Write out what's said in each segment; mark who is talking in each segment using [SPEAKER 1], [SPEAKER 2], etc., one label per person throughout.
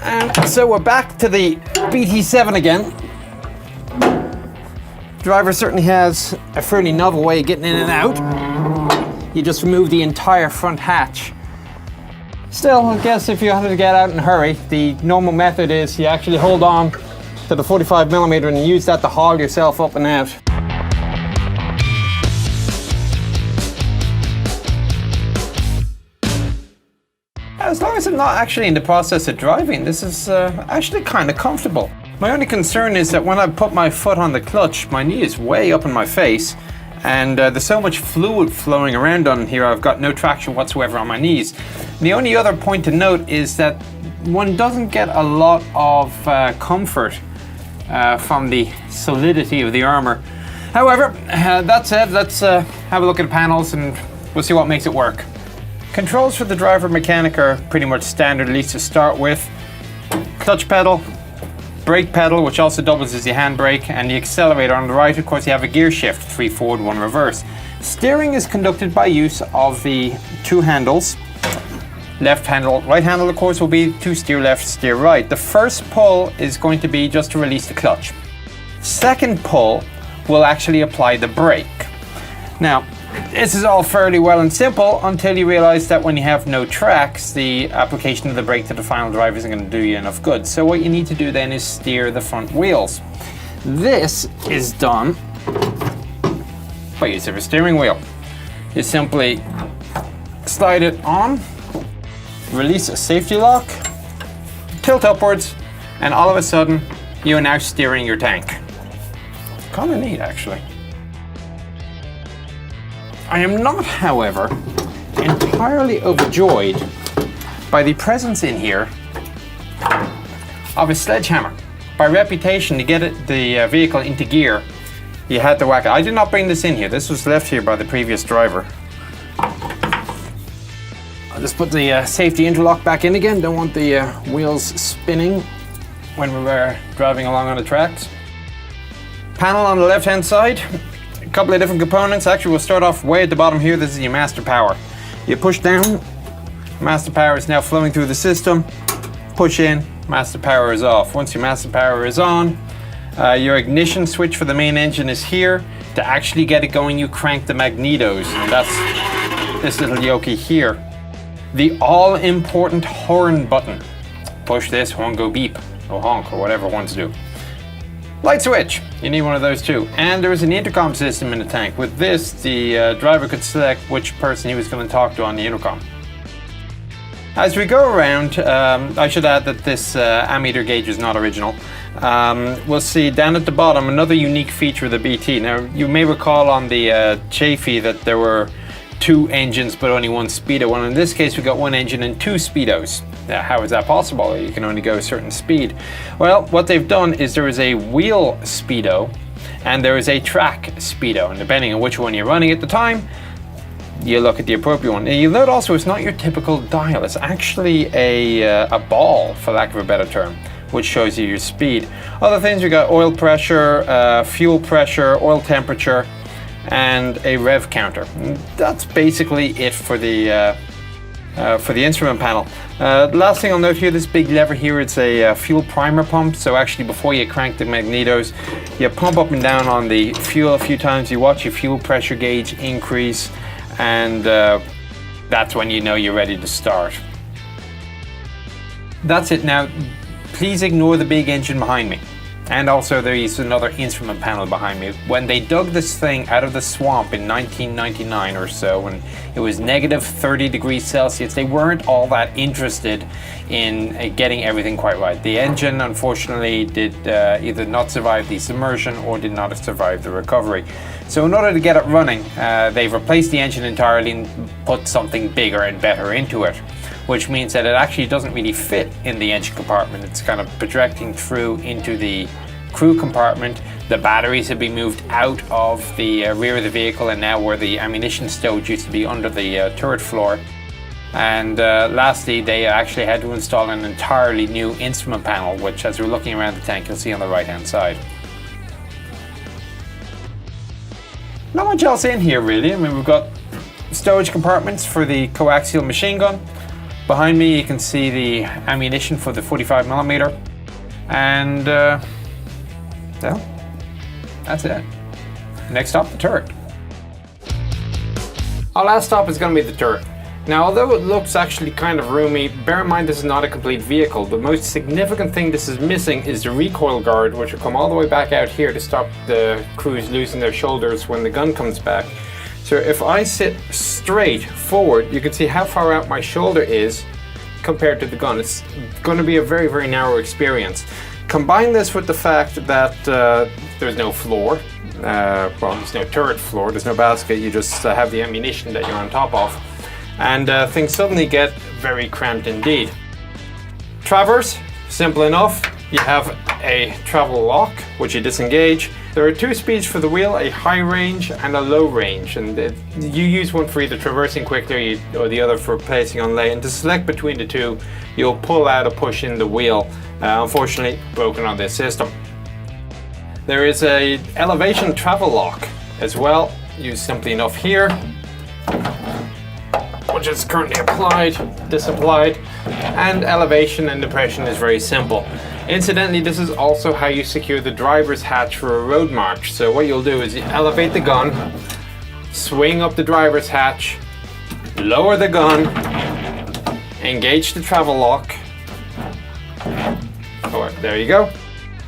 [SPEAKER 1] And so we're back to the BT-7 again. Driver certainly has a fairly novel way of getting in and out. You just remove the entire front hatch. Still, I guess if you had to get out in a hurry, the normal method is you actually hold on to the 45mm and use that to haul yourself up and out. As long as I'm not actually in the process of driving, this is actually kind of comfortable. My only concern is that when I put my foot on the clutch, my knee is way up in my face, and there's so much fluid flowing around on here, I've got no traction whatsoever on my knees. The only other point to note is that one doesn't get a lot of comfort from the solidity of the armor. However, that said, let's have a look at the panels and we'll see what makes it work. Controls for the driver mechanic are pretty much standard, at least to start with. Clutch pedal, brake pedal, which also doubles as your handbrake, and the accelerator on the right. Of course, you have a gear shift, 3 forward, 1 reverse. Steering is conducted by use of the 2 handles. Left handle, right handle, of course, will be to steer left, steer right. The first pull is going to be just to release the clutch. Second pull will actually apply the brake. Now, this is all fairly well and simple until you realize that when you have no tracks, the application of the brake to the final drive isn't going to do you enough good. So what you need to do then is steer the front wheels. This is done by use of a steering wheel. You simply slide it on, release a safety lock, tilt upwards, and all of a sudden you are now steering your tank. Kind of neat, actually. I am not, however, entirely overjoyed by the presence in here of a sledgehammer. By reputation, to get the vehicle into gear, you had to whack it. I did not bring this in here. This was left here by the previous driver. I'll just put the safety interlock back in again. Don't want the wheels spinning when we're driving along on the tracks. Panel on the left-hand side. A couple of different components. Actually, we'll start off way at the bottom here. This is your master power. You push down, master power is now flowing through the system. Push in, master power is off. Once your master power is on, your ignition switch for the main engine is here. To actually get it going, you crank the magnetos, and that's this little yoke here. The all-important horn button. Push this, horn go beep, or honk, or whatever it wants to do. Light switch, you need one of those too. And there is an intercom system in the tank. With this, the driver could select which person he was going to talk to on the intercom. As we go around, I should add that this ammeter gauge is not original. We'll see down at the bottom another unique feature of the BT. Now, you may recall on the Chieftain that there were 2 engines but only 1 speedo. Well, in this case, we got 1 engine and 2 speedos. How is that possible? You can only go a certain speed. Well, what they've done is there is a wheel speedo and there is a track speedo, and depending on which one you're running at the time, you look at the appropriate one. And you'll note also it's not your typical dial. It's actually a ball, for lack of a better term, which shows you your speed. Other things, we got oil pressure, fuel pressure, oil temperature, and a rev counter. And that's basically it for the instrument panel. Last thing I'll note here, this big lever here, it's a fuel primer pump. So actually before you crank the magnetos, you pump up and down on the fuel a few times, you watch your fuel pressure gauge increase, and that's when you know you're ready to start. That's it. Now, please ignore the big engine behind me. And also there is another instrument panel behind me. When they dug this thing out of the swamp in 1999 or so, when it was negative 30 degrees Celsius, they weren't all that interested in getting everything quite right. The engine, unfortunately, did either not survive the submersion or did not survive the recovery. So in order to get it running, they've replaced the engine entirely and put something bigger and better into it, which means that it actually doesn't really fit in the engine compartment. It's kind of projecting through into the crew compartment. The batteries have been moved out of the rear of the vehicle and now where the ammunition stowage used to be under the turret floor. And lastly, they actually had to install an entirely new instrument panel, which as we're looking around the tank, you'll see on the right hand side. Not much else in here really. I mean, we've got storage compartments for the coaxial machine gun, Behind me you can see the ammunition for the 45mm, and well, that's it. Next stop, the turret. Our last stop is going to be the turret. Now, although it looks actually kind of roomy, bear in mind this is not a complete vehicle. The most significant thing this is missing is the recoil guard, which will come all the way back out here to stop the crews losing their shoulders when the gun comes back. So if I sit straight forward, you can see how far out my shoulder is compared to the gun. It's going to be a very, very narrow experience. Combine this with the fact that there's no floor. Well, there's no turret floor, there's no basket, you just have the ammunition that you're on top of. And things suddenly get very cramped indeed. Traverse, simple enough. You have a travel lock, which you disengage. There are two speeds for the wheel, a high range and a low range. And you use one for either traversing quickly or the other for placing on lay. And to select between the two, you'll pull out or push in the wheel. Unfortunately, broken on this system. There is a elevation travel lock as well, used simply enough here, which is currently applied, disapplied, and elevation and depression is very simple. Incidentally, this is also how you secure the driver's hatch for a road march. So what you'll do is you elevate the gun, swing up the driver's hatch, lower the gun, engage the travel lock. Oh, there you go.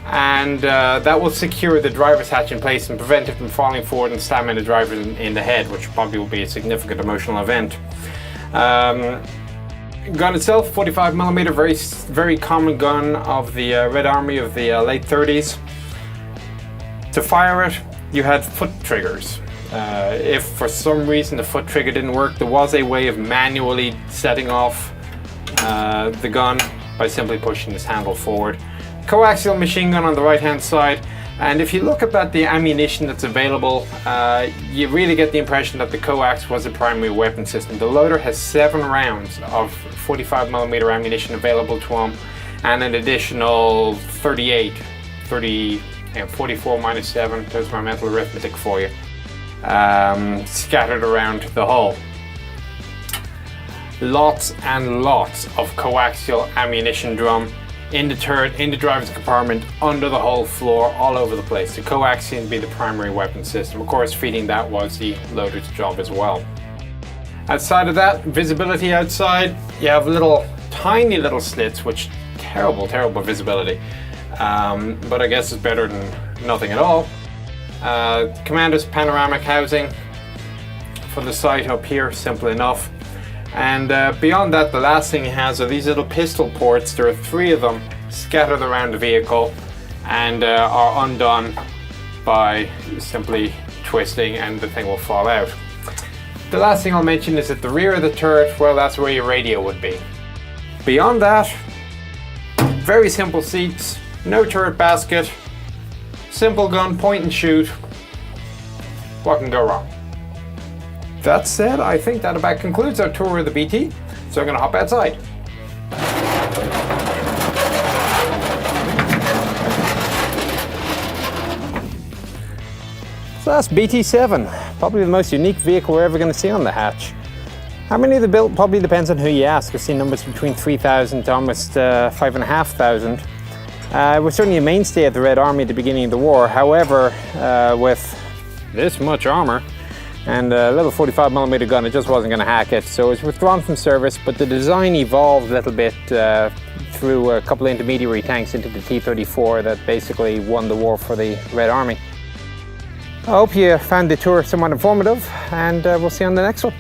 [SPEAKER 1] And that will secure the driver's hatch in place and prevent it from falling forward and slamming the driver in the head, which probably will be a significant emotional event. Gun itself, 45mm, very common gun of the Red Army of the late 30s. To fire it, you had foot triggers. If for some reason the foot trigger didn't work, there was a way of manually setting off the gun by simply pushing this handle forward. Coaxial machine gun on the right hand side, and if you look at the ammunition that's available, you really get the impression that the coax was a primary weapon system. The loader has 7 rounds of 45mm ammunition available to him, and an additional 44 minus 7, there's my mental arithmetic for you, scattered around the hull. Lots and lots of coaxial ammunition drum in the turret, in the driver's compartment, under the whole floor, all over the place. The coax seemed to be the primary weapon system. Of course, feeding that was the loader's job as well. Outside of that, visibility outside, you have tiny little slits, which terrible visibility. But I guess it's better than nothing at all. Commander's panoramic housing for the sight up here, simple enough. And beyond that, the last thing he has are these little pistol ports. There are 3 of them scattered around the vehicle and are undone by simply twisting, and the thing will fall out. The last thing I'll mention is at the rear of the turret, well, that's where your radio would be. Beyond that, very simple seats, no turret basket, simple gun, point and shoot. What can go wrong? That said, I think that about concludes our tour of the BT, so I'm going to hop outside. So that's BT-7, probably the most unique vehicle we're ever going to see on the hatch. How many they built probably depends on who you ask. I've seen numbers between 3,000 to almost 5,500. It was certainly a mainstay of the Red Army at the beginning of the war. However, with this much armour, and a little 45mm gun, it just wasn't going to hack it, so it was withdrawn from service. But the design evolved a little bit through a couple of intermediary tanks into the T-34 that basically won the war for the Red Army. I hope you found the tour somewhat informative, and we'll see you on the next one.